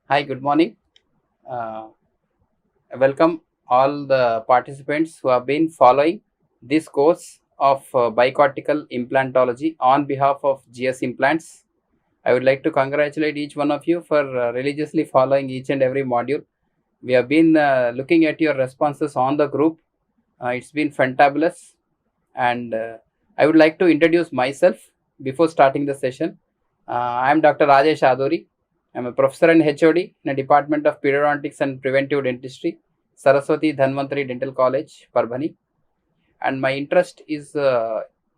Hi, good morning. Uh, Welcome all the participants who have been following this course of bicortical implantology on behalf of GS Implants. I would like to congratulate each one of you for religiously following each and every module. We have been looking at your responses on the group. It's been fantabulous, and I would like to introduce myself before starting the session. I am Dr. Rajesh Adori. I am a professor and HOD in the Department of Periodontics and Preventive Dentistry, Saraswati Dhanvantari Dental College, Parbhani. And my interest is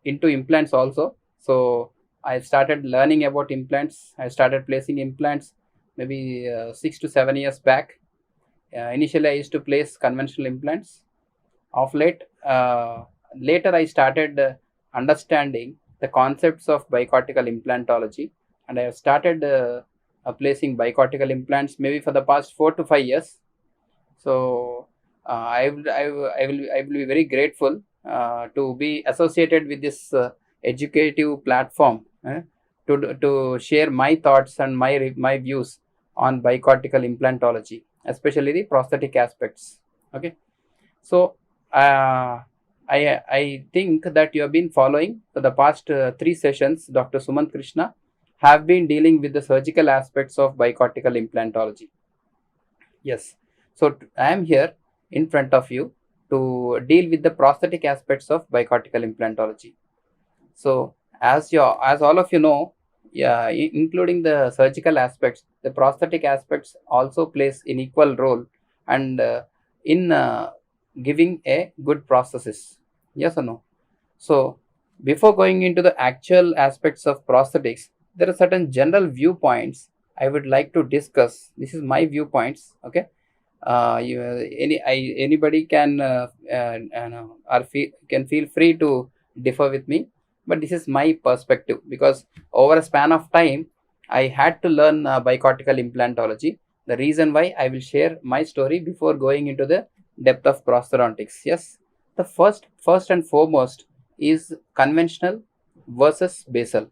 into implants also. So I started learning about implants. I started placing implants maybe 6 to 7 years back. Initially, I used to place conventional implants. Of late, later I started understanding the concepts of bicortical implantology, and I have started placing bicortical implants maybe for the past 4 to 5 years. So I will be very grateful to be associated with this educative platform to share my thoughts and my views on bicortical implantology, especially the prosthetic aspects. Okay. So I think that you have been following for the past 3 sessions. Dr. Sumant Krishna have been dealing with the surgical aspects of bicortical implantology. Yes. So I am here in front of you to deal with the prosthetic aspects of bicortical implantology. So as all of you know, yeah, including the surgical aspects, the prosthetic aspects also plays an equal role and in giving a good prosthesis. Yes or no? So before going into the actual aspects of prosthetics, there are certain general viewpoints I would like to discuss. This is my viewpoints. Okay. Anybody can can feel free to differ with me, but this is my perspective because over a span of time I had to learn bicortical implantology. The reason why I will share my story before going into the depth of prosthodontics. Yes, the first and foremost is conventional versus basal.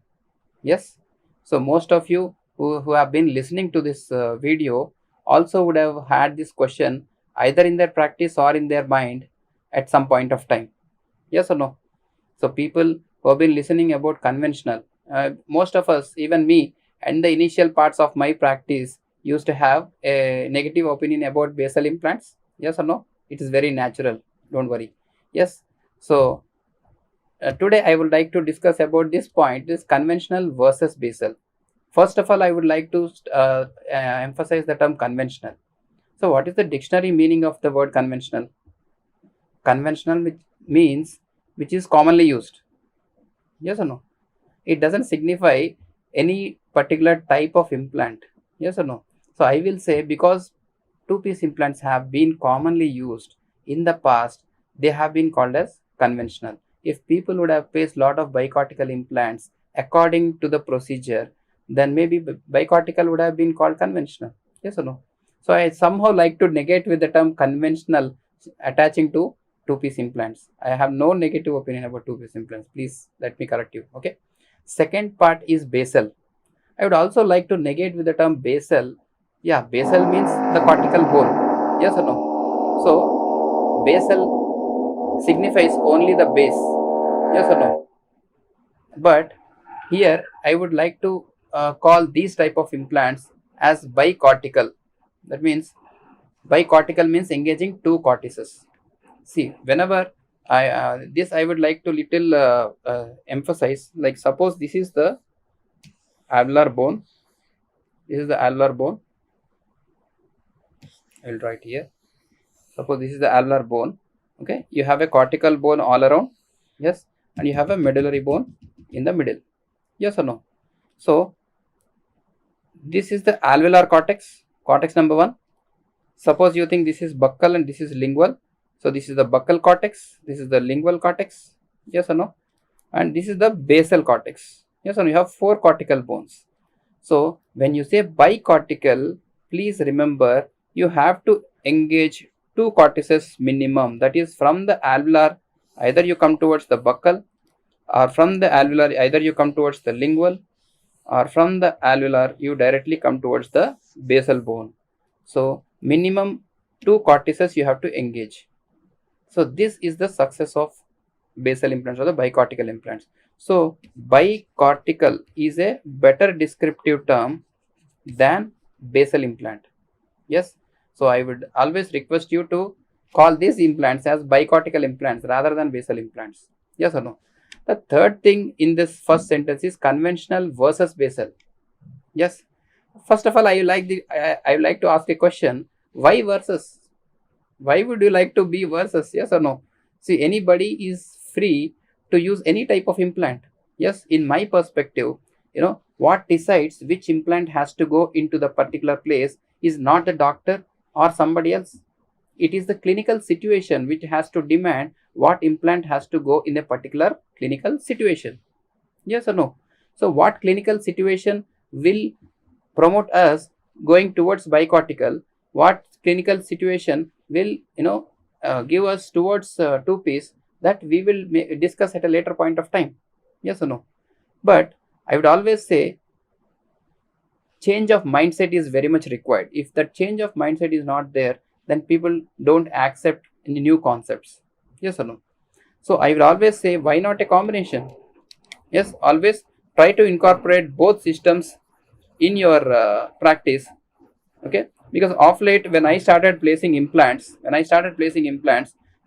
Yes, so most of you who have been listening to this video also would have had this question either in their practice or in their mind at some point of time. Yes or no? So people who have been listening about conventional, most of us, even me, and the initial parts of my practice used to have a negative opinion about basal implants. Yes or no? It is very natural. Don't worry. Yes. So today I would like to discuss about this point: this conventional versus basal. First of all, I would like to emphasize the term conventional. So, what is the dictionary meaning of the word conventional? Conventional which means which is commonly used. Yes or no? It doesn't signify any particular type of implant. Yes or no? So, I will say because two-piece implants have been commonly used in the past, they have been called as conventional. If people would have placed lot of bicortical implants according to the procedure, then maybe bicortical would have been called conventional. Yes or no? So I somehow like to negate with the term conventional attaching to two-piece implants. I have no negative opinion about two-piece implants. Please let me correct you. Okay. Second part is basal. I would also like to negate with the term basal. Yeah, basal means the cortical bone. Yes or no? So, basal signifies only the base. Yes or no? But here I would like to call these type of implants as bicortical. That means bicortical means engaging two cortices. See, whenever I would like to little emphasize. Like suppose this is the alveolar bone. This is the alveolar bone. I will write here. Suppose this is the alveolar bone. Okay, you have a cortical bone all around. Yes, and you have a medullary bone in the middle. Yes or no? So this is the alveolar cortex, cortex number one. Suppose you think this is buccal and this is lingual. So this is the buccal cortex. This is the lingual cortex. Yes or no? And this is the basal cortex. Yes or no? You have four cortical bones. So when you say bicortical, please remember you have to engage two cortices minimum. That is from the alveolar, either you come towards the buccal, or from the alveolar, either you come towards the lingual, or from the alveolar, you directly come towards the basal bone. So minimum 2 cortices you have to engage. So this is the success of basal implants or the bicortical implants. So bicortical is a better descriptive term than basal implant. Yes. So I would always request you to call these implants as bicortical implants rather than basal implants. Yes or no? The third thing in this first sentence is conventional versus basal. Yes. First of all, I would like to ask a question. Why versus? Why would you like to be versus? Yes or no? See, anybody is free to use any type of implant. Yes, in my perspective, what decides which implant has to go into the particular place is not the doctor or somebody else. It is the clinical situation which has to demand what implant has to go in a particular clinical situation. Yes or no? So what clinical situation will promote us going towards bicortical? What clinical situation will give us towards two piece, that we will discuss at a later point of time. Yes or no? But I would always say change of mindset is very much required. If that change of mindset is not there, then people don't accept any new concepts. Yes or no? So I will always say, why not a combination? Yes, always try to incorporate both systems in your practice. Okay, because of late when I started placing implants,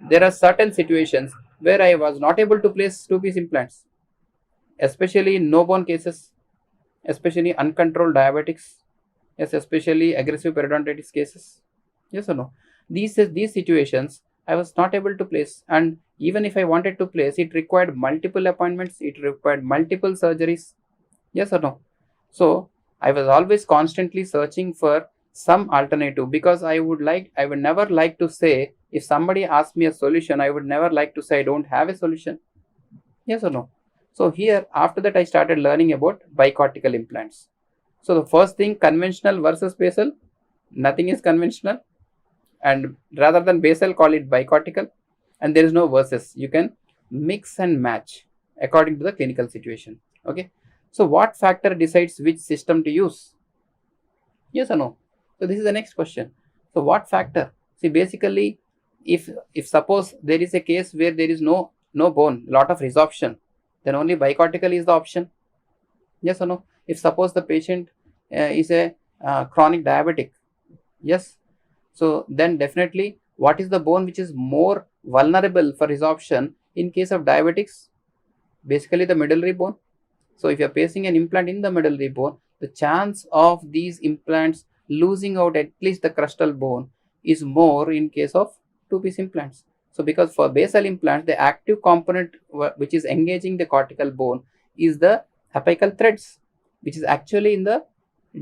there are certain situations where I was not able to place two-piece implants, especially in no bone cases, especially uncontrolled diabetics, yes, especially aggressive periodontitis cases. Yes or no? These situations I was not able to place, and even if I wanted to place, it required multiple appointments, it required multiple surgeries. Yes or no? So I was always constantly searching for some alternative, because I would never like to say, if somebody asks me a solution, I would never like to say I don't have a solution. Yes or no? So here, after that, I started learning about bicortical implants. So the first thing, conventional versus basal, nothing is conventional, and rather than basal, call it bicortical, and there is no versus. You can mix and match according to the clinical situation. Okay. So what factor decides which system to use? Yes or no? So this is the next question. So what factor? See, basically, if suppose there is a case where there is no bone, lot of resorption, then only bicortical is the option. Yes or no? If suppose the patient is a chronic diabetic, yes, so then definitely, what is the bone which is more vulnerable for resorption in case of diabetics? Basically the medullary bone. So if you are placing an implant in the medullary bone, the chance of these implants losing out at least the crustal bone is more in case of two-piece implants. So because for basal implants, the active component which is engaging the cortical bone is the apical threads, which is actually in the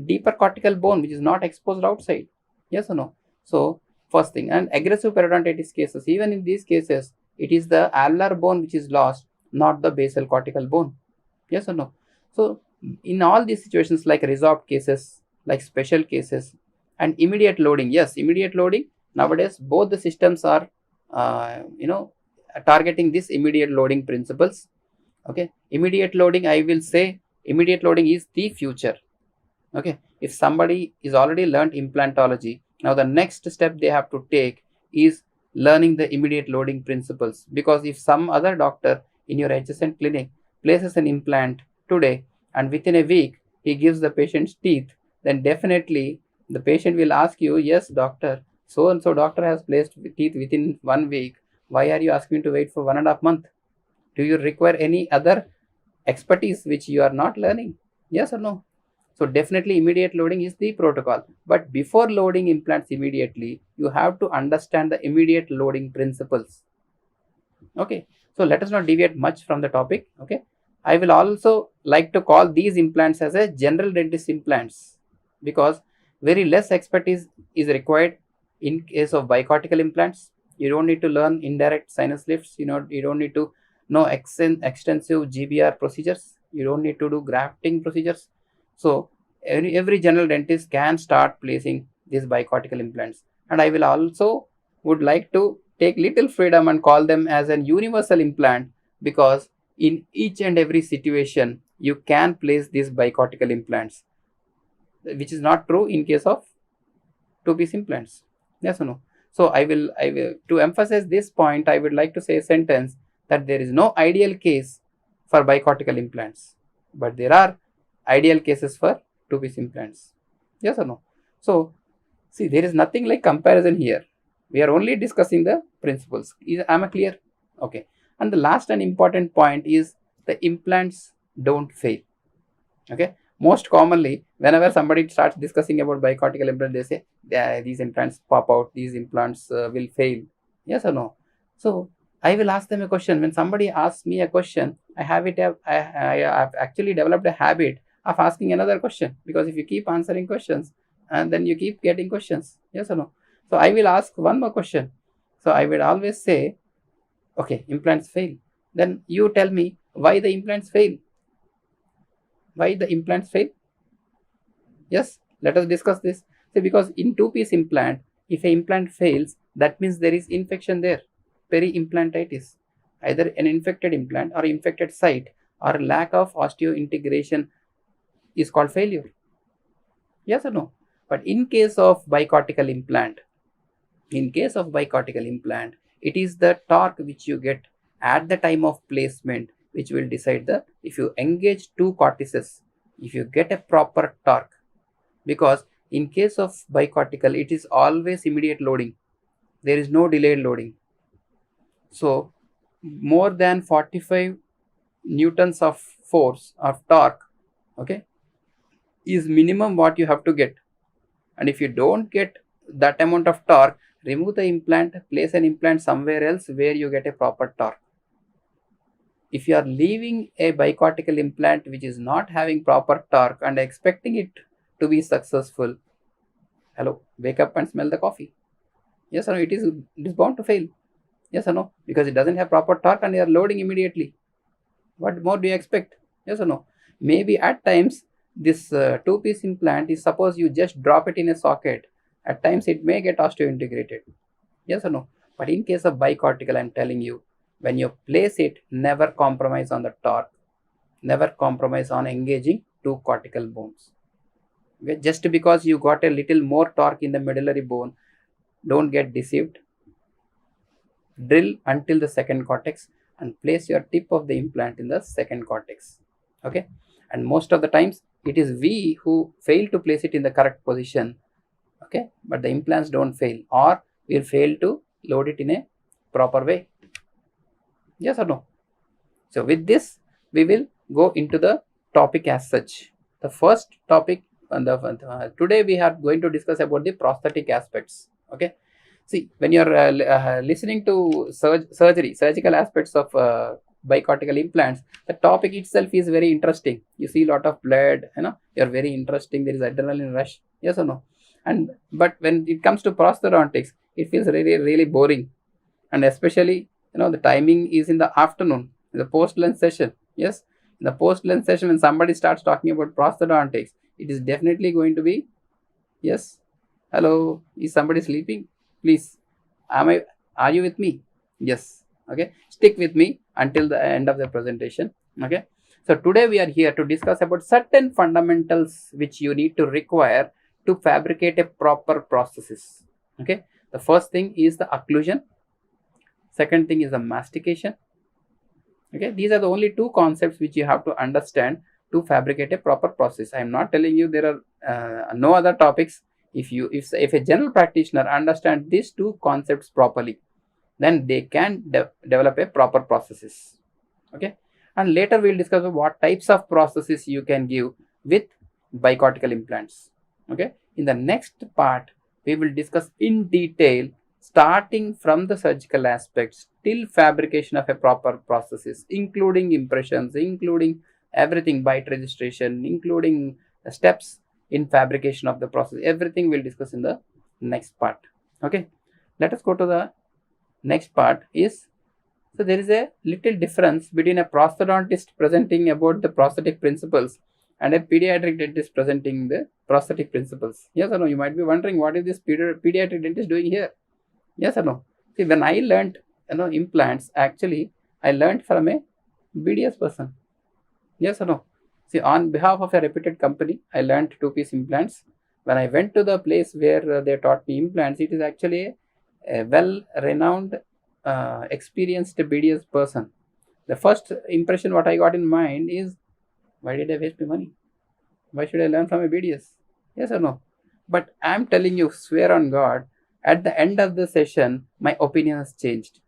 deeper cortical bone, which is not exposed outside. Yes or no? So first thing, and aggressive periodontitis cases, even in these cases, it is the alveolar bone which is lost, not the basal cortical bone. Yes or no? So in all these situations, like resorbed cases, like special cases, and immediate loading, yes, immediate loading, nowadays both the systems are targeting this immediate loading principles. Okay, immediate loading, I will say immediate loading is the future. Okay, if somebody is already learned implantology, now the next step they have to take is learning the immediate loading principles, because if some other doctor in your adjacent clinic places an implant today and within a week he gives the patient's teeth, then definitely the patient will ask you, yes doctor, so and so doctor has placed teeth within 1 week, why are you asking me to wait for 1.5 months? Do you require any other expertise which you are not learning? Yes or no? So definitely immediate loading is the protocol, but before loading implants immediately, you have to understand the immediate loading principles. Okay, so let us not deviate much from the topic. Okay, I will also like to call these implants as a general dentist implants, because very less expertise is required in case of bicortical implants. You don't need to learn indirect sinus lifts, you don't need to know extensive GBR procedures, you don't need to do grafting procedures. So every general dentist can start placing these bicortical implants, and I will also would like to take little freedom and call them as an universal implant, because in each and every situation you can place these bicortical implants, which is not true in case of two-piece implants. Yes or no? So I will to emphasize this point, I would like to say a sentence that there is no ideal case for bicortical implants, but there are ideal cases for two-piece implants. Yes or no? So see, there is nothing like comparison here. We are only discussing the principles. Am I clear? Okay. And the last and important point is the implants don't fail. Okay. Most commonly, whenever somebody starts discussing about bicortical implant, they say, yeah, these implants pop out, these implants will fail. Yes or no? So I will ask them a question. When somebody asks me a question, I have actually developed a habit of asking another question, because if you keep answering questions, and then you keep getting questions. Yes or no? So I will ask one more question. So I will always say, okay, implants fail. Then you tell me why the implants fail. Why the implants fail? Yes, let us discuss this. See, because in two-piece implant, if a implant fails, that means there is infection there, peri-implantitis, either an infected implant or infected site, or lack of osteointegration is called failure. Yes or no? But in case of bicortical implant, it is the torque which you get at the time of placement which will decide the, if you engage two cortices, if you get a proper torque. Because in case of bicortical, it is always immediate loading. There is no delayed loading. So more than 45 newtons of force of torque, okay, is minimum what you have to get. And if you don't get that amount of torque, remove the implant, place an implant somewhere else where you get a proper torque. If you are leaving a bicortical implant which is not having proper torque and expecting it to be successful, hello, wake up and smell the coffee. Yes or no? It is bound to fail. Yes or no? Because it doesn't have proper torque and you are loading immediately. What more do you expect? Yes or no? Maybe at times this two-piece implant is, suppose you just drop it in a socket, at times it may get osteointegrated. Yes or no? But in case of bicortical, I am telling you, when you place it, never compromise on the torque, never compromise on engaging two cortical bones. Okay? Just because you got a little more torque in the medullary bone, don't get deceived. Drill until the second cortex and place your tip of the implant in the second cortex. Okay, and most of the times it is we who fail to place it in the correct position. Okay, but the implants don't fail, or will fail to load it in a proper way. Yes or no? So with this, we will go into the topic as such. The first topic, today we are going to discuss about the prosthetic aspects. Okay, see, when you are listening to surgical aspects of bicortical implants, the topic itself is very interesting. You see a lot of blood, you are very interesting. There is adrenaline rush. Yes or no? And but when it comes to prosthodontics, it feels really boring, and especially the timing is in the afternoon, in the post-lunch session. Yes, in the post-lunch session, when somebody starts talking about prosthodontics, it is definitely going to be, yes, hello, is somebody sleeping? Please, are you with me? Yes. Okay, stick with me until the end of the presentation. Okay, so today we are here to discuss about certain fundamentals which you need to require to fabricate a proper prosthesis. Okay, the first thing is the occlusion, second thing is the mastication. Okay, these are the only two concepts which you have to understand to fabricate a proper process. I am not telling you there are no other topics. If a general practitioner understands these two concepts properly, then they can develop a proper processes. Okay, and later we will discuss what types of processes you can give with bicortical implants. Okay, in the next part we will discuss in detail, starting from the surgical aspects till fabrication of a proper processes, including impressions, including everything, bite registration, including the steps in fabrication of the process. Everything we'll discuss in the next part. Okay, let us go to the next part. Is, so there is a little difference between a prosthodontist presenting about the prosthetic principles and a pediatric dentist presenting the prosthetic principles. Yes or no? You might be wondering, what is this pediatric dentist doing here? Yes or no? See, when I learned implants, actually I learned from a BDS person. Yes or no? See, on behalf of a reputed company, I learned two-piece implants. When I went to the place where they taught me implants, it is actually a well-renowned, experienced BDS person. The first impression what I got in mind is, why did I waste my money? Why should I learn from a BDS? Yes or no? But I'm telling you, swear on God, at the end of the session, my opinion has changed.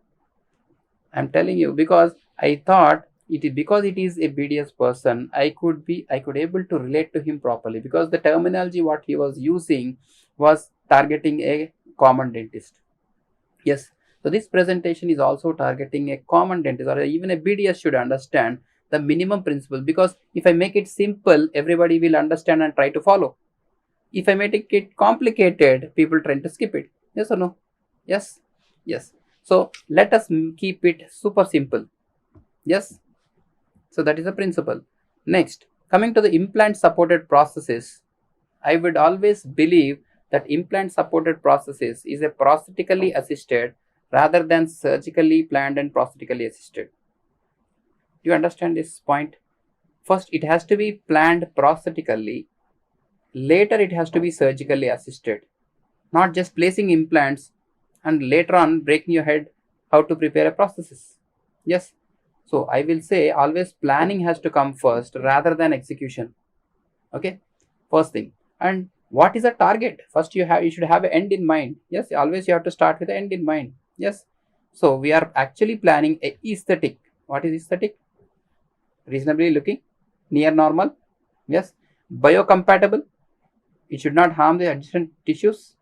I'm telling you, because I thought it is because it is a BDS person, I could able to relate to him properly, because the terminology what he was using was targeting a common dentist. Yes. So this presentation is also targeting a common dentist, or even a BDS should understand the minimum principle, because if I make it simple, everybody will understand and try to follow. If I make it complicated, people try to skip it. Yes or no? Yes. Yes. So let us keep it super simple. Yes. So that is the principle. Next, coming to the implant supported processes, I would always believe that implant supported processes is a prosthetically assisted rather than surgically planned and prosthetically assisted. Do you understand this point? First, it has to be planned prosthetically, later, it has to be surgically assisted. Not just placing implants and later on breaking your head how to prepare a prosthesis. Yes. So I will say always planning has to come first rather than execution. Okay. First thing. And what is a target? First you should have an end in mind. Yes, always you have to start with the end in mind. Yes. So we are actually planning a aesthetic. What is aesthetic? Reasonably looking, near normal. Yes. Biocompatible. It should not harm the adjacent tissues.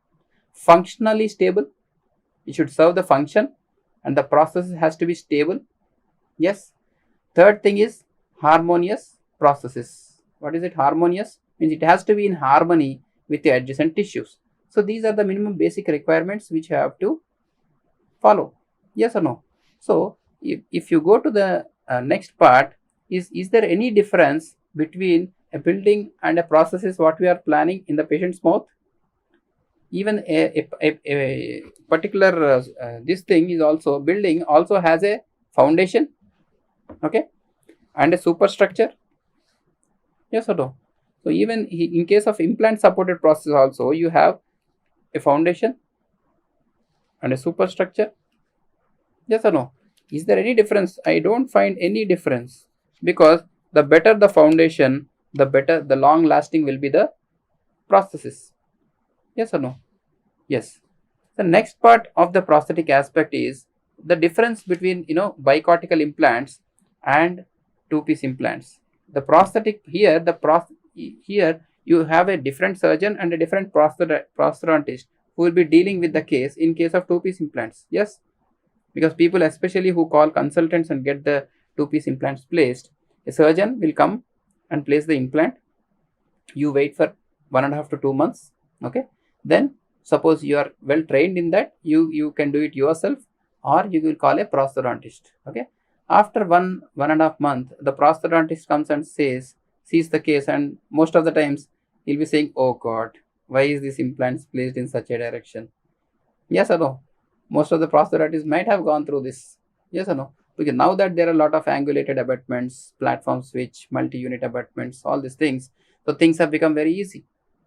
Functionally stable. It should serve the function and the process has to be stable. Yes. Third thing is harmonious processes. What is it? Harmonious means it has to be in harmony with the adjacent tissues. So these are the minimum basic requirements which you have to follow. Yes or no? So if you go to the next part, is there any difference between a building and a processes what we are planning in the patient's mouth? Even a particular this thing is also building also has a foundation, okay, and a superstructure. Yes or no? So even in case of implant supported process also you have a foundation and a superstructure. Yes or no? Is there any difference? I don't find any difference, because the better the foundation, the better the long lasting will be the processes. Yes or no? Yes. The next part of the prosthetic aspect is the difference between bicortical implants and two-piece implants. The prosthetic here, here you have a different surgeon and a different prosthodontist who will be dealing with the case in case of two-piece implants. Yes, because people especially who call consultants and get the two-piece implants placed, a surgeon will come and place the implant. You wait for 1.5 to 2 months. Okay, then suppose you are well trained in that, you can do it yourself, or you will call a prosthodontist. Okay, after 1.5 month, the prosthodontist comes and sees the case, and most of the times he'll be saying, oh god, why is this implants placed in such a direction? Yes or no? Most of the prosthodontists might have gone through this. Yes or no? Because now that there are a lot of angulated abutments, platform switch, multi-unit abutments, all these things, so things have become very easy.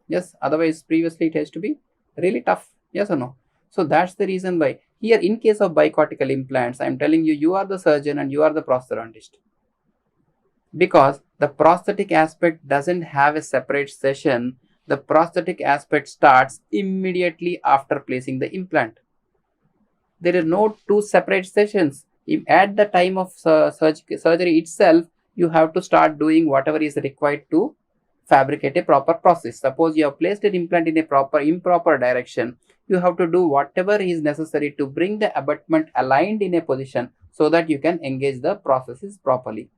Yes, otherwise previously it has to be really tough. Yes or no? So that's the reason why here in case of bicortical implants, I am telling you, you are the surgeon and you are the prosthodontist, because the prosthetic aspect doesn't have a separate session. The prosthetic aspect starts immediately after placing the implant. There are no two separate sessions. If at the time of surgery itself, you have to start doing whatever is required to fabricate a proper process. Suppose you have placed an implant in a improper direction, you have to do whatever is necessary to bring the abutment aligned in a position so that you can engage the processes properly.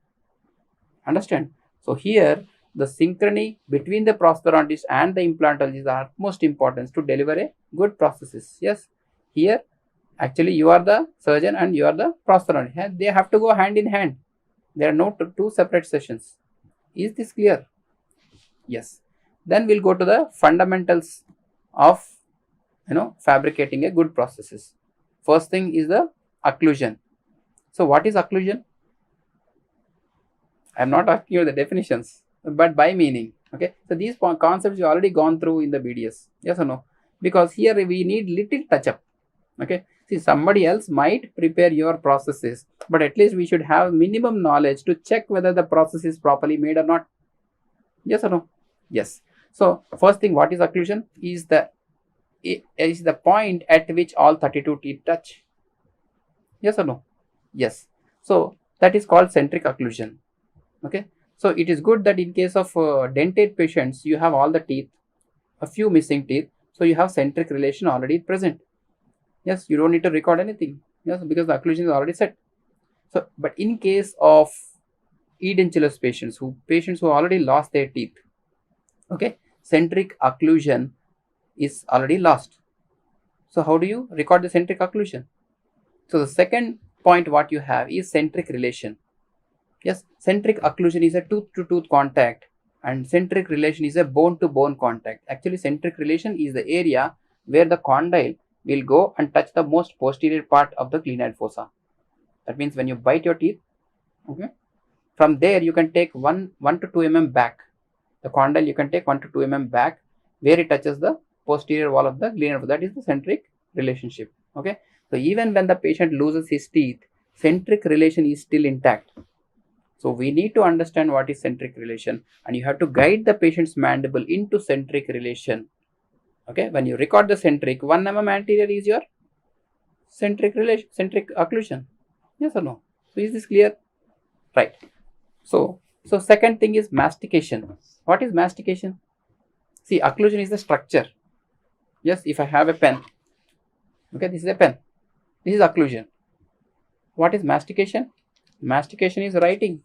Understand? So here the synchrony between the prosthodontist and the implantologist are most important to deliver a good processes. Yes, here actually you are the surgeon and you are the prosthodontist. They have to go hand in hand. There are no two separate sessions. Is this clear? Yes. Then we'll go to the fundamentals of fabricating a good processes. First thing is the occlusion. So what is occlusion? I am not asking you the definitions. but by meaning. Okay, so these concepts you already gone through in the BDS, yes or no? Because here we need little touch up. Okay, see, somebody else might prepare your processes, but at least we should have minimum knowledge to check whether the process is properly made or not. Yes or no? Yes. So first thing, what is occlusion? Is the point at which all 32 teeth touch. Yes or no? Yes. So that is called centric occlusion. Okay, so it is good that in case of dentate patients, you have all the teeth, a few missing teeth, so you have centric relation already present. Yes, you don't need to record anything. Yes, because the occlusion is already set. So, but in case of edentulous patients who already lost their teeth, okay, centric occlusion is already lost. So how do you record the centric occlusion? So the second point what you have is centric relation. Yes, centric occlusion is a tooth to tooth contact and centric relation is a bone to bone contact. Actually, centric relation is the area where the condyle will go and touch the most posterior part of the glenoid fossa. That means when you bite your teeth, okay, from there you can take 1 to 2 mm back. The condyle you can take 1 to 2 mm back where it touches the posterior wall of the glenoid fossa. That is the centric relationship. Okay, so even when the patient loses his teeth, centric relation is still intact. So we need to understand what is centric relation, and you have to guide the patient's mandible into centric relation. Okay, when you record the centric, 1 mm anterior is your centric relation, centric occlusion. Yes or no? So is this clear? Right. So second thing is mastication. What is mastication? See, occlusion is the structure. Yes, if I have a pen, okay, this is a pen. This is occlusion. What is mastication? Mastication is writing.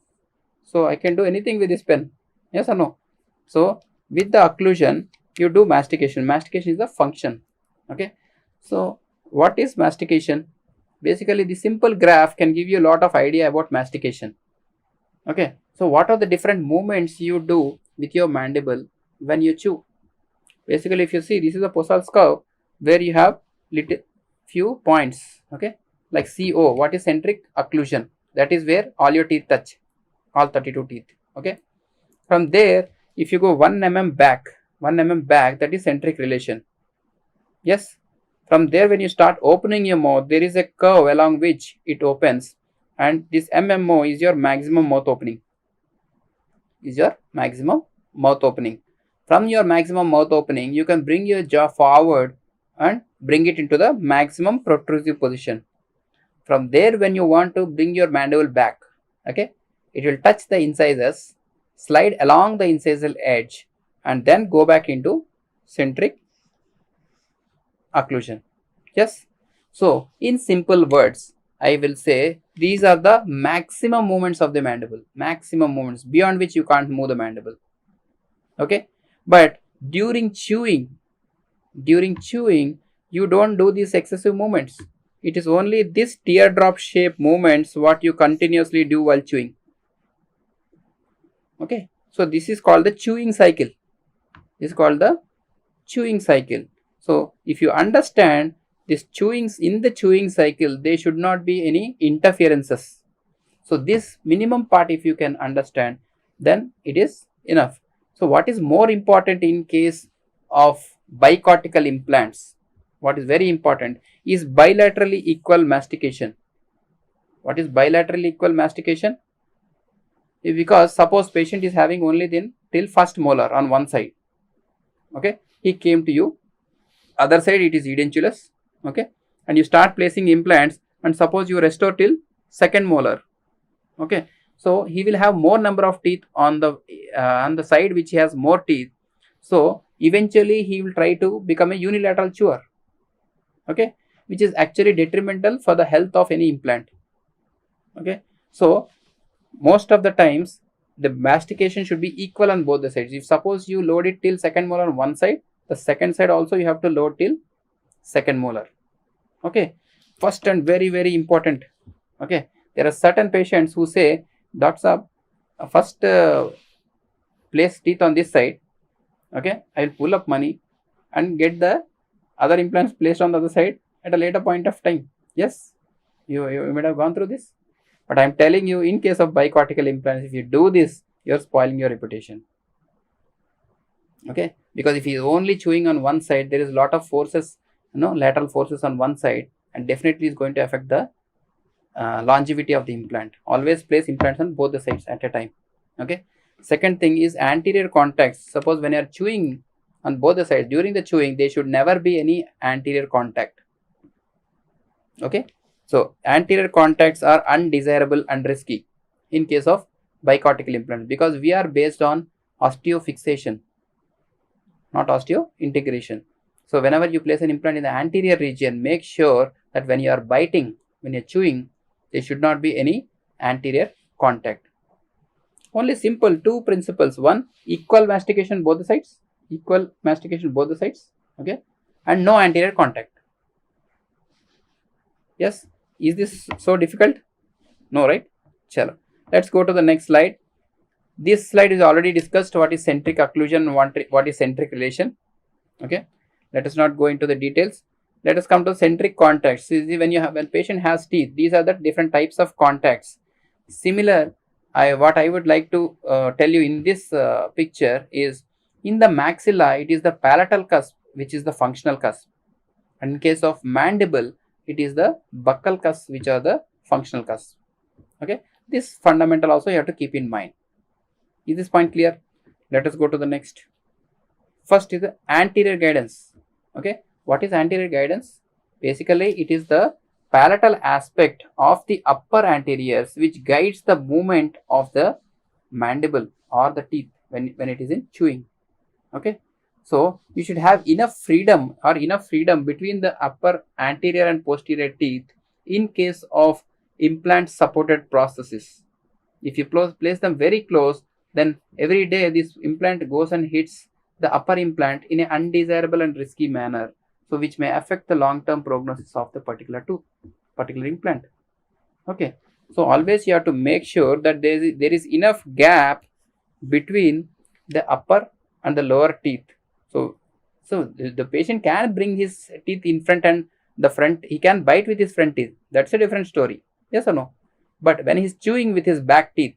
So I can do anything with this pen. Yes or no? So with the occlusion, you do mastication. Mastication is the function. Okay. So what is mastication? Basically, the simple graph can give you a lot of idea about mastication. Okay. So what are the different movements you do with your mandible when you chew? Basically, if you see, this is a Basal's curve where you have little few points. Okay. Like CO. What is centric occlusion? That is where all your teeth touch. All 32 teeth. Okay, from there if you go 1 mm back, that is centric relation. Yes, from there when you start opening your mouth, there is a curve along which it opens, and this MMO is your maximum mouth opening. From your maximum mouth opening, you can bring your jaw forward and bring it into the maximum protrusive position. From there, when you want to bring your mandible back, okay, it will touch the incisors, slide along the incisal edge, and then go back into centric occlusion. Yes. So in simple words, I will say these are the maximum movements of the mandible, maximum movements beyond which you can't move the mandible. Okay, but during chewing, you don't do these excessive movements. It is only this teardrop shape movements what you continuously do while chewing. Okay, so this is called the chewing cycle. So if you understand this in the chewing cycle, there should not be any interferences. So this minimum part if you can understand, then it is enough. So what is more important in case of bicortical implants? What is very important is bilaterally equal mastication. What is bilaterally equal mastication? Because suppose patient is having only till first molar on one side. Okay, he came to you, other side it is edentulous. Okay, and you start placing implants, and suppose you restore till second molar. Okay, so he will have more number of teeth on the side which he has more teeth. So eventually he will try to become a unilateral chewer. Okay, which is actually detrimental for the health of any implant. Okay, so most of the times the mastication should be equal on both the sides. If suppose you load it till second molar on one side, the second side also you have to load till second molar. Okay, first and very important. Okay, there are certain patients who say, doctor, first place teeth on this side. Okay, I will pull up money and get the other implants placed on the other side at a later point of time. Yes, you might have gone through this. But I am telling you, in case of bicortical implants, if you do this, you're spoiling your reputation. Okay, because if he is only chewing on one side, there is a lot of forces, lateral forces on one side, and definitely is going to affect the longevity of the implant. Always place implants on both the sides at a time. Okay. Second thing is anterior contacts. Suppose when you are chewing on both the sides, during the chewing there should never be any anterior contact. Okay. So anterior contacts are undesirable and risky in case of bicortical implants, because we are based on osteofixation, not osteointegration. So whenever you place an implant in the anterior region, make sure that when you are biting, when you are chewing, there should not be any anterior contact. Only simple two principles. One, equal mastication both the sides. Equal mastication both the sides. Okay. And no anterior contact. Yes. Is this so difficult? No, right? Chalo. Let's go to the next slide. This slide is already discussed what is centric occlusion, what is centric relation. Okay. Let us not go into the details. Let us come to centric contacts. See, when patient has teeth, these are the different types of contacts. Similar, what I would like to tell you in this picture is, in the maxilla, it is the palatal cusp which is the functional cusp, and in case of mandible, it is the buccal cusp which are the functional cusp. Okay, this fundamental also you have to keep in mind. Is this point clear? Let us go to the next. First is the anterior guidance. Okay, what is anterior guidance? Basically, it is the palatal aspect of the upper anteriors which guides the movement of the mandible or the teeth when it is in chewing. Okay, so you should have enough freedom between the upper anterior and posterior teeth in case of implant supported prosthesis. If you place them very close, then every day this implant goes and hits the upper implant in an undesirable and risky manner, so which may affect the long-term prognosis of the particular implant. Okay, so always you have to make sure that there is enough gap between the upper and the lower teeth. So the patient can bring his teeth in front and the front, he can bite with his front teeth. That's a different story. Yes or no? But when he's chewing with his back teeth,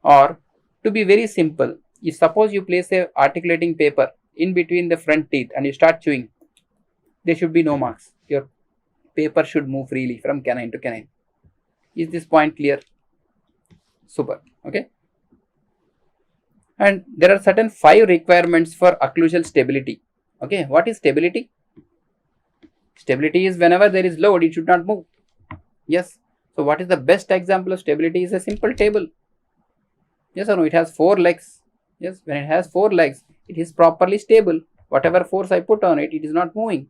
or to be very simple, if suppose you place a articulating paper in between the front teeth and you start chewing, there should be no marks. Your paper should move freely from canine to canine. Is this point clear? Super. Okay. And there are certain 5 requirements for occlusal stability. Okay. What is stability? Stability is whenever there is load, it should not move. Yes. So what is the best example of stability? Is a simple table. Yes or no? It has 4 legs. Yes, when it has 4 legs, it is properly stable. Whatever force I put on it, it is not moving.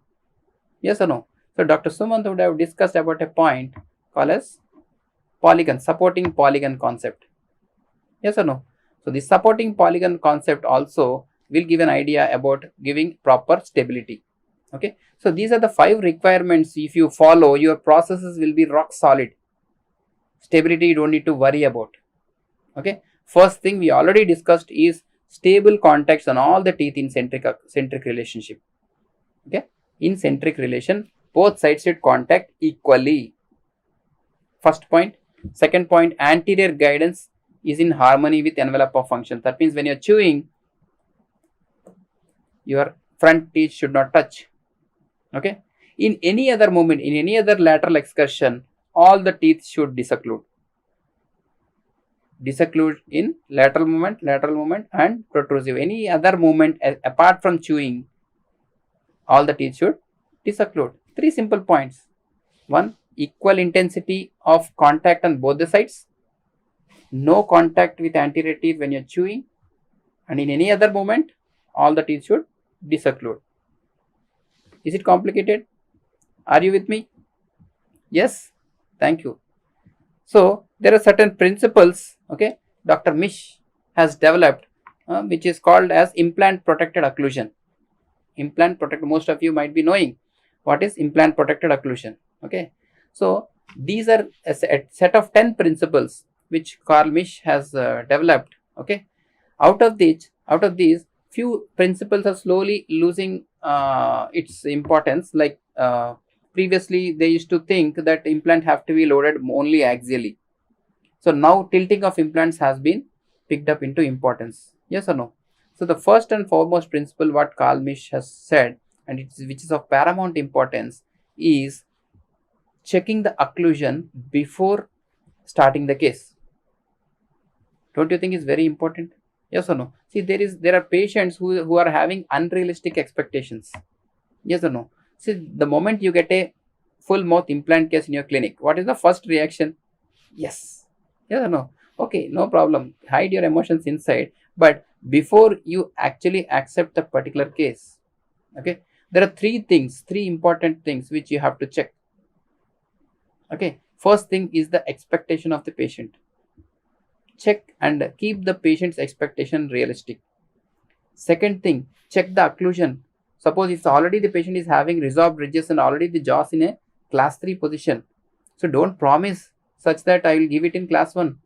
Yes or no? So Dr. Sumant would have discussed about a point called as polygon, supporting polygon concept. Yes or no? So this supporting polygon concept also will give an idea about giving proper stability. Okay. So these are the 5 requirements. If you follow, your processes will be rock solid. Stability you don't need to worry about. Okay. First thing we already discussed is stable contacts on all the teeth in centric relationship. Okay. In centric relation, both sides should contact equally. First point. Second point, anterior guidance is in harmony with envelope of function. That means when you're chewing, your front teeth should not touch. Okay. In any other movement, in any other lateral excursion, all the teeth should disocclude. Disocclude in lateral movement and protrusive. Any other movement apart from chewing, all the teeth should disocclude. 3 simple points. 1. Equal intensity of contact on both the sides. No contact with anterior teeth when you're chewing. And in any other movement, all the teeth should disocclude. Is it complicated? Are you with me? Yes? Thank you. So there are certain principles, okay, Dr. Mish has developed, which is called as implant protected occlusion. Implant protected, most of you might be knowing what is implant protected occlusion. Okay. So these are a set of 10 principles which Carl Mish has developed. Okay. Out of these, few principles are slowly losing its importance. Like previously they used to think that implant have to be loaded only axially. So now tilting of implants has been picked up into importance. Yes or no? So the first and foremost principle what Kalmish has said, and which is of paramount importance, is checking the occlusion before starting the case. Don't you think is very important? Yes or no? See, there are patients who are having unrealistic expectations. Yes or no? See, the moment you get a full mouth implant case in your clinic, what is the first reaction? Yes. Yes or no? Okay, no problem. Hide your emotions inside. But before you actually accept the particular case, okay, there are three important things which you have to check. Okay, first thing is the expectation of the patient. Check and keep the patient's expectation realistic. Second thing, check the occlusion. Suppose it's already the patient is having resolved ridges and already the jaws in a class 3 position. So don't promise such that I will give it in class 1.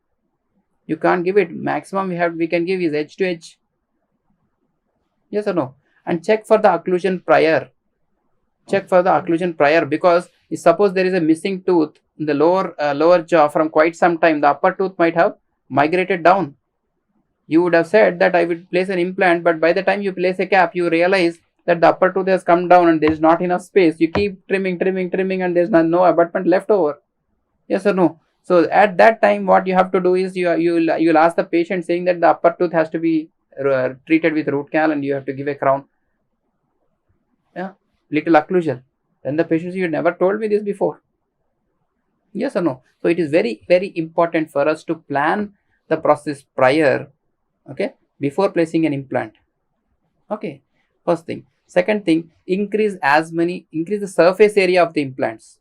You can't give it. Maximum we can give is edge to edge. Yes or no? And check for the occlusion prior. Check for the occlusion prior, because if suppose there is a missing tooth in the lower jaw from quite some time, the upper tooth might have migrated down. You would have said that I would place an implant, but by the time you place a cap, you realize that the upper tooth has come down and there is not enough space. You keep trimming, and there is no abutment left over. Yes or no? So at that time, what you have to do is you'll ask the patient saying that the upper tooth has to be treated with root canal and you have to give a crown. Yeah, little occlusion. Then the patient says, you never told me this before. Yes or no? So it is very, very important for us to plan the process prior, okay, before placing an implant. Okay, first thing. Second thing, increase the surface area of the implants.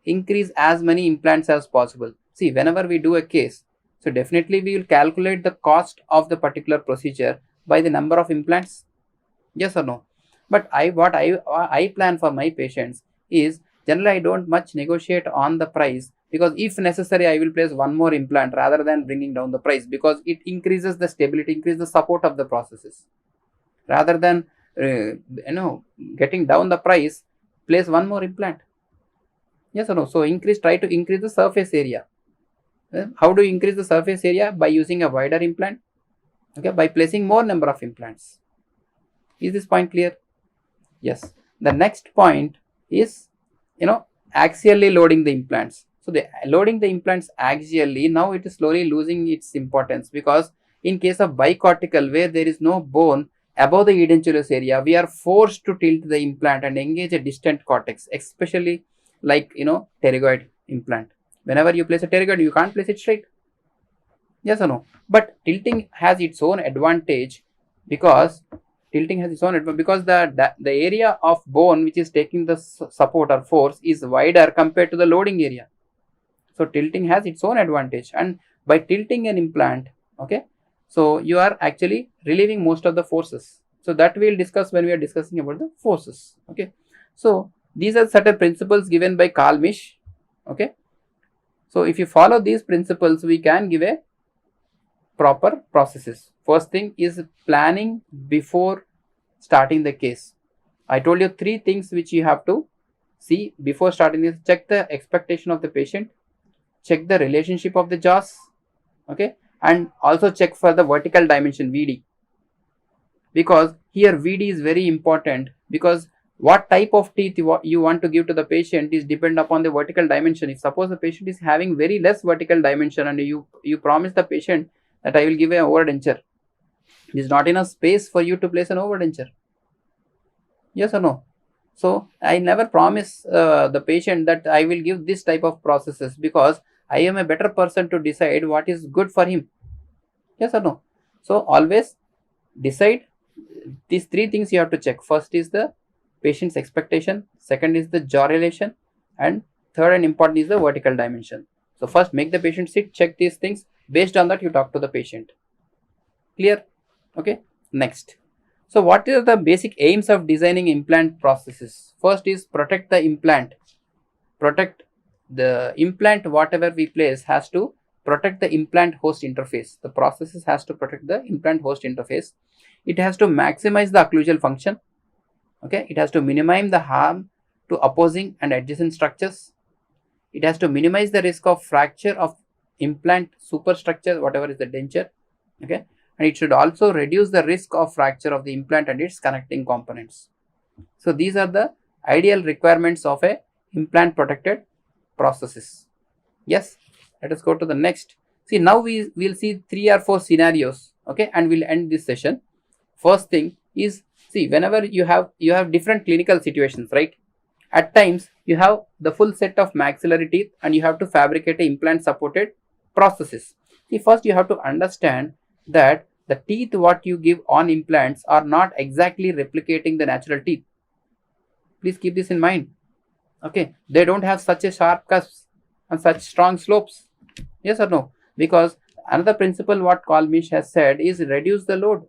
Increase as many implants as possible. See, whenever we do a case, so definitely we will calculate the cost of the particular procedure by the number of implants. Yes or no? But what I plan for my patients is, generally I don't much negotiate on the price, because if necessary I will place one more implant rather than bringing down the price, because it increases the stability, increases the support of the processes. Rather than getting down the price, place one more implant. Yes or no? So try to increase the surface area. How do you increase the surface area? By using a wider implant, okay, by placing more number of implants. Is this point clear? Yes. The next point is, axially loading the implants. So loading the implants axially, now it is slowly losing its importance, because in case of bicortical, where there is no bone above the edentulous area, we are forced to tilt the implant and engage a distant cortex, especially like pterygoid implant. Whenever you place a pterygoid, you can't place it straight. Yes or no? But tilting has its own advantage, because the area of bone which is taking the support or force is wider compared to the loading area. So tilting has its own advantage, and by tilting an implant, okay, so you are actually relieving most of the forces. So that we will discuss when we are discussing about the forces. Okay, so these are certain principles given by Kalmish. Okay, so if you follow these principles, we can give a proper processes. First thing is planning before starting the case. I told you three things which you have to see before starting this. Check the expectation of the patient, check the relationship of the jaws, okay, and also check for the vertical dimension, VD, because here VD is very important, because what type of teeth you want to give to the patient is depend upon the vertical dimension. If suppose the patient is having very less vertical dimension and you promise the patient that I will give an overdenture, there is not enough space for you to place an overdenture. Yes or no? So I never promise the patient that I will give this type of processes, because I am a better person to decide what is good for him. Yes or no? So always decide these three things you have to check. First is the patient's expectation, second is the jaw relation, and third and important is the vertical dimension. So first make the patient sit, check these things. Based on that, you talk to the patient. Clear? Okay. Next. So what are the basic aims of designing implant processes? First is protect the implant. Protect the implant, whatever we place has to protect the implant host interface. The processes has to protect the implant host interface. It has to maximize the occlusal function. Okay. It has to minimize the harm to opposing and adjacent structures. It has to minimize the risk of fracture of implant superstructure, whatever is the denture. Okay, and it should also reduce the risk of fracture of the implant and its connecting components. So these are the ideal requirements of a implant protected prosthesis. Yes, let us go to the next. See, now we will see 3 or 4 scenarios, okay, and we'll end this session. First thing is, see, whenever you have different clinical situations, right? At times you have the full set of maxillary teeth and you have to fabricate a implant supported prosthesis. See, first you have to understand that the teeth what you give on implants are not exactly replicating the natural teeth. Please keep this in mind. Okay, they don't have such a sharp cusps and such strong slopes. Yes or no? Because another principle what Kalmish has said is reduce the load.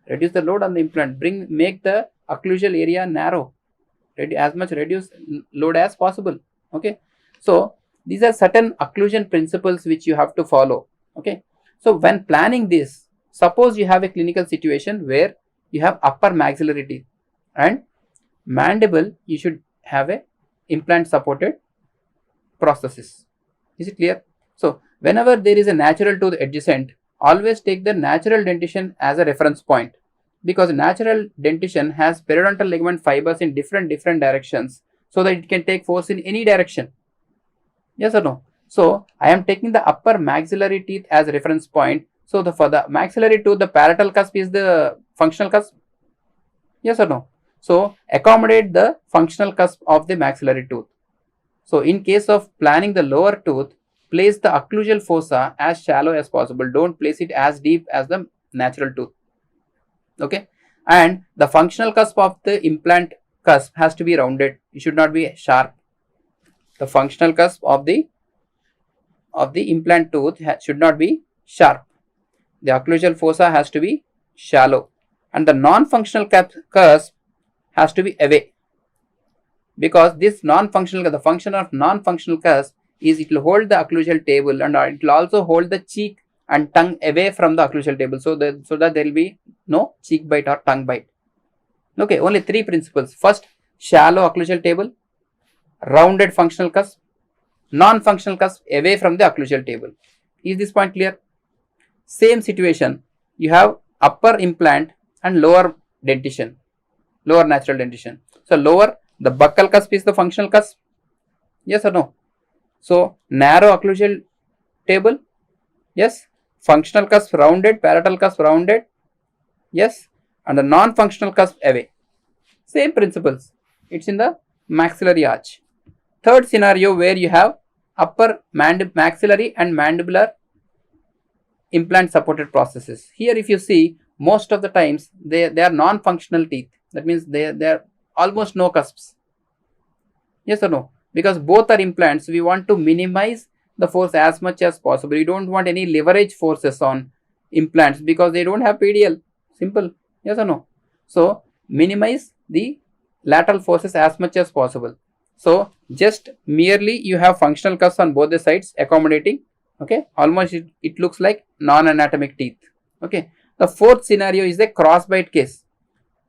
Reduce the load on the implant. Make the occlusal area narrow. As much reduce load as possible. Okay, so these are certain occlusion principles which you have to follow. Okay, so when planning this, suppose you have a clinical situation where you have upper maxillary teeth and mandible, you should have a implant supported prosthesis. Is it clear? So whenever there is a natural tooth adjacent, always take the natural dentition as a reference point, because natural dentition has periodontal ligament fibers in different directions, so that it can take force in any direction. Yes or no? So I am taking the upper maxillary teeth as a reference point. So for the maxillary tooth, the parietal cusp is the functional cusp. Yes or no? So accommodate the functional cusp of the maxillary tooth. So in case of planning the lower tooth, place the occlusal fossa as shallow as possible. Don't place it as deep as the natural tooth. Okay, and the functional cusp of the implant cusp has to be rounded. It should not be sharp. The functional cusp of the implant tooth should not be sharp. The occlusal fossa has to be shallow, and the non-functional cusp has to be away, because this the function of non-functional cusp is it will hold the occlusal table, and it will also hold the cheek and tongue away from the occlusal table, so that there will be no cheek bite or tongue bite. Okay, only 3 principles. First, shallow occlusal table, rounded functional cusp, non-functional cusp away from the occlusal table. Is this point clear? Same situation, you have upper implant and lower dentition, lower natural dentition. So lower, the buccal cusp is the functional cusp. Yes or no? So narrow occlusal table. Yes. Functional cusp rounded, parietal cusp rounded. Yes. And the non-functional cusp away. Same principles. It's in the maxillary arch. Third scenario where you have upper maxillary and mandibular implant supported prosthesis. Here if you see, most of the times they are non-functional teeth. That means they are almost no cusps. Yes or no? Because both are implants, we want to minimize the force as much as possible. You don't want any leverage forces on implants because they don't have PDL. Simple. Yes or no? So minimize the lateral forces as much as possible. So just merely you have functional cusps on both the sides accommodating. Okay, almost it looks like non-anatomic teeth. Okay, the fourth scenario is a crossbite case.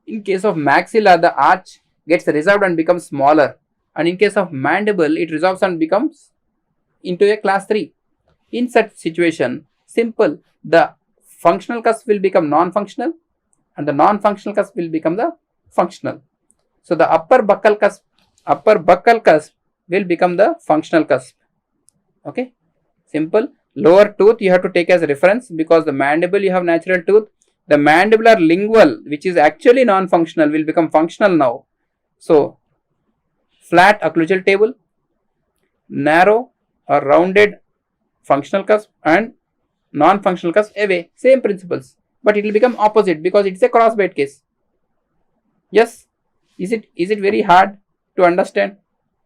In case of maxilla, the arch gets resolved and becomes smaller, and in case of mandible, it resolves and becomes into a class 3. In such situation, simple, the functional cusp will become non-functional and the non-functional cusp will become the functional. So the upper buccal cusp will become the functional cusp. Okay, simple. Lower tooth you have to take as a reference, because the mandible you have natural tooth. The mandibular lingual, which is actually non-functional, will become functional now. So flat occlusal table, narrow or rounded functional cusp, and non-functional cusp away. Same principles, but it will become opposite because it's a crossbite case. Yes, is it very hard to understand?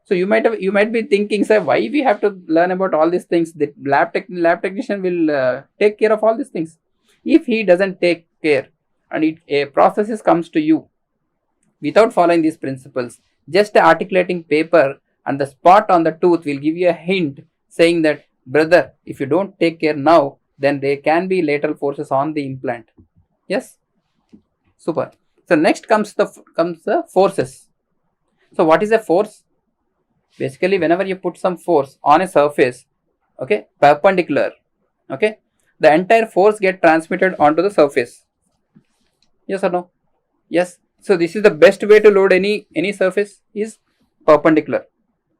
So you might be thinking, sir, why we have to learn about all these things? The lab technician will take care of all these things. If he doesn't take care and a prosthesis comes to you without following these principles, just articulating paper and the spot on the tooth will give you a hint saying that, brother, if you don't take care now, then there can be lateral forces on the implant. Yes, super. So next comes the forces. So what is a force? Basically, whenever you put some force on a surface, okay, perpendicular, okay, the entire force get transmitted onto the surface. Yes or no? Yes. So this is the best way to load any surface is perpendicular.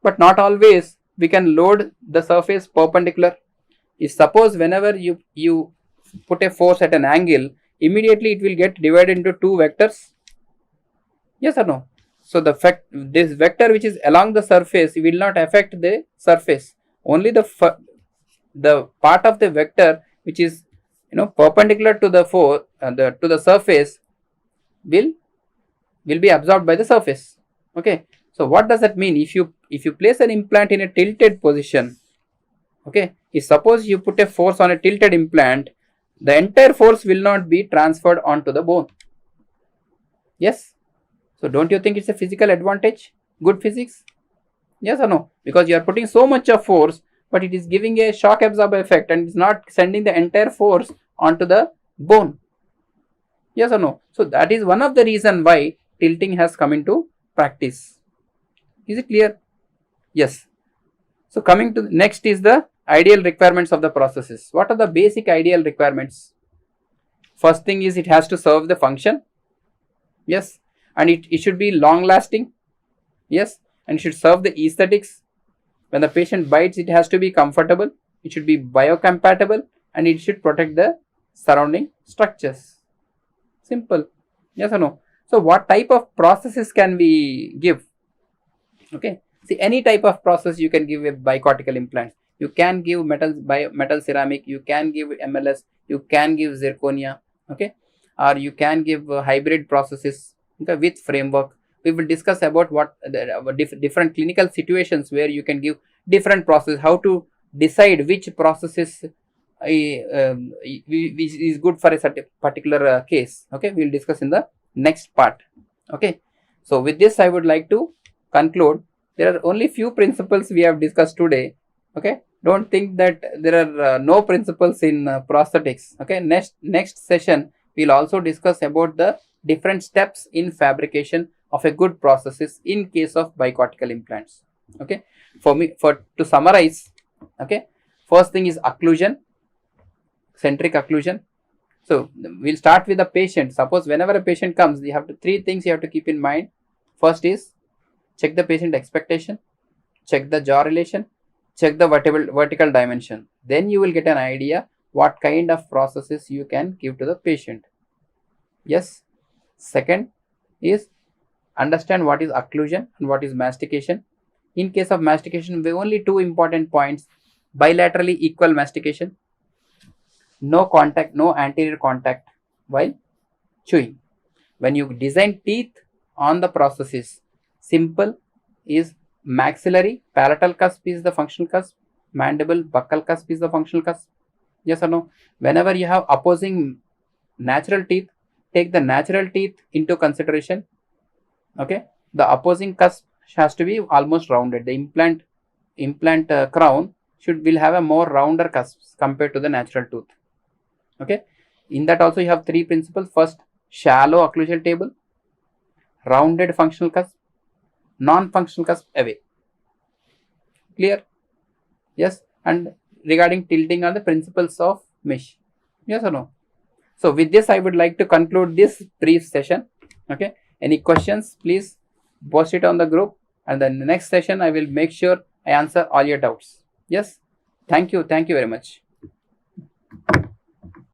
But not always we can load the surface perpendicular. If suppose whenever you put a force at an angle, immediately it will get divided into two vectors. Yes or no? So this vector which is along the surface will not affect the surface. Only the part of the vector which is perpendicular to the surface will be absorbed by the surface. Okay. So what does that mean? If you place an implant in a tilted position, okay, if suppose you put a force on a tilted implant, the entire force will not be transferred onto the bone. Yes. So don't you think it's a physical advantage? Good physics? Yes or no? Because you are putting so much of force, but it is giving a shock absorber effect and it's not sending the entire force onto the bone. Yes or no? So that is one of the reason why tilting has come into practice. Is it clear? Yes. So coming to next is the ideal requirements of the processes. What are the basic ideal requirements? First thing is it has to serve the function. Yes. And it should be long lasting. Yes. And it should serve the aesthetics. When the patient bites, it has to be comfortable. It should be biocompatible and it should protect the surrounding structures. Simple. Yes or no? So what type of processes can we give? Okay. See, any type of process you can give a bicortical implant. You can give metal ceramic, you can give MLS, you can give zirconia, okay, or you can give hybrid processes, okay, with framework. We will discuss about what different clinical situations where you can give different process, how to decide which processes is good for a certain particular case. Okay, we will discuss in the next part. Okay, so with this I would like to conclude. There are only few principles we have discussed today. Okay, don't think that there are no principles in prosthetics. Okay, next session we'll also discuss about the different steps in fabrication of a good processes in case of bicortical implants. Okay, to summarize, okay, first thing is occlusion, centric occlusion. So we'll start with the patient. Suppose whenever a patient comes, you have to three things you have to keep in mind. First is check the patient expectation, check the jaw relation, check the vertical dimension. Then you will get an idea what kind of processes you can give to the patient. Yes. Second is understand what is occlusion and what is mastication. In case of mastication, we have only two important points: bilaterally equal mastication, no contact, no anterior contact while chewing. When you design teeth on the prosthesis, simple is maxillary, palatal cusp is the functional cusp, mandible, buccal cusp is the functional cusp. Yes or no? Whenever you have opposing natural teeth, take the natural teeth into consideration. Okay, the opposing cusp has to be almost rounded. The implant crown will have a more rounder cusp compared to the natural tooth. Okay, in that also you have three principles. First, shallow occlusal table, rounded functional cusp, non-functional cusp away. Clear? Yes. And regarding tilting are the principles of mesh. Yes or no? So with this I would like to conclude this brief session. Okay, any questions, please post it on the group, and then the next session I will make sure I answer all your doubts. Yes, thank you very much.